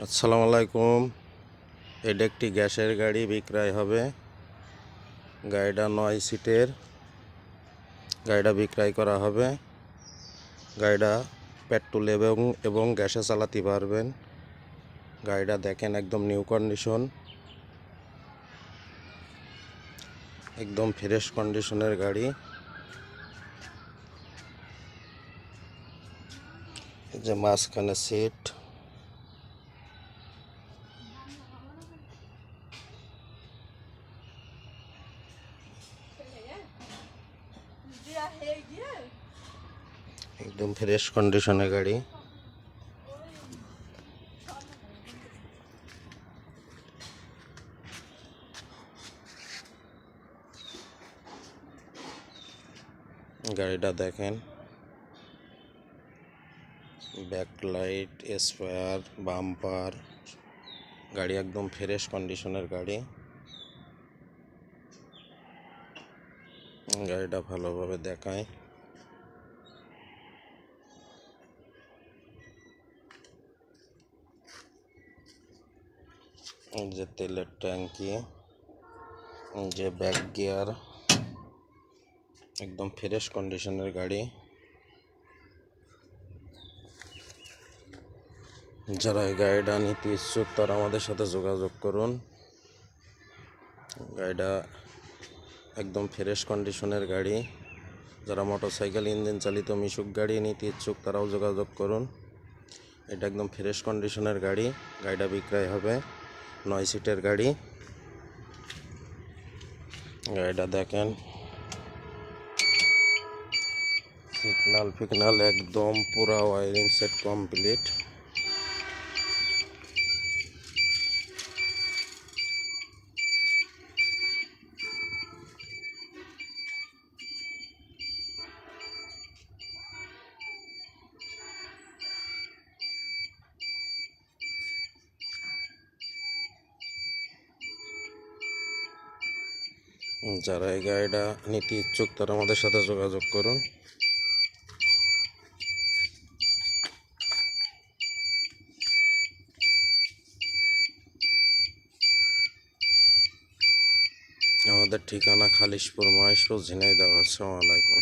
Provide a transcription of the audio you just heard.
আসসালামু আলাইকুম। এটা একটি গ্যাসের গাড়ি বিক্রয় হবে। গাড়িটা 9 সিটের। গাড়িটা বিক্রয় করা হবে। গাড়িটা পেট্রোল এবং গ্যাসে চালাতে পারবেন। গাড়িটা দেখেন একদম নিউ কন্ডিশন, একদম ফ্রেশ কন্ডিশনের গাড়ি। এই যে মাঝখানে সিট, একদম ফ্রেশ কন্ডিশনের গাড়ি। গাড়িটা দেখেন, ব্যাকলাইট, স্পেয়ার, বাম্পার, গাড়ি একদম ফ্রেশ কন্ডিশনের গাড়ি। গাড়িটা ভালোভাবে দেখায়। যে তেলের ট্যাঙ্কি, যে ব্যাক গিয়ার, একদম ফ্রেশ কন্ডিশনের গাড়ি। যারা এই গাড়িটা নিতে ইচ্ছুক তারা আমাদের সাথে যোগাযোগ করুন। গাড়িটা একদম ফ্রেশ কন্ডিশনের গাড়ি। যারা মোটরসাইকেল ইঞ্জিন চালিত মিশুক গাড়ি নিতে ইচ্ছুক তারাও যোগাযোগ করুন। এটা একদম ফ্রেশ কন্ডিশনের গাড়ি। গাড়িটা বিক্রয় হবে। 9 সিটের গাড়ি। গাড়িটা দেখেন, সিগনাল একদম পুরা ওয়ারিং সেট কমপ্লিট। যারা এই গাড়িটা নিতে ইচ্ছুক তারা আমাদের সাথে যোগাযোগ করুন। আমাদের ঠিকানা খালিশপুর, মহেশপুর, ঝিনাইদহ। আসসালামু আলাইকুম।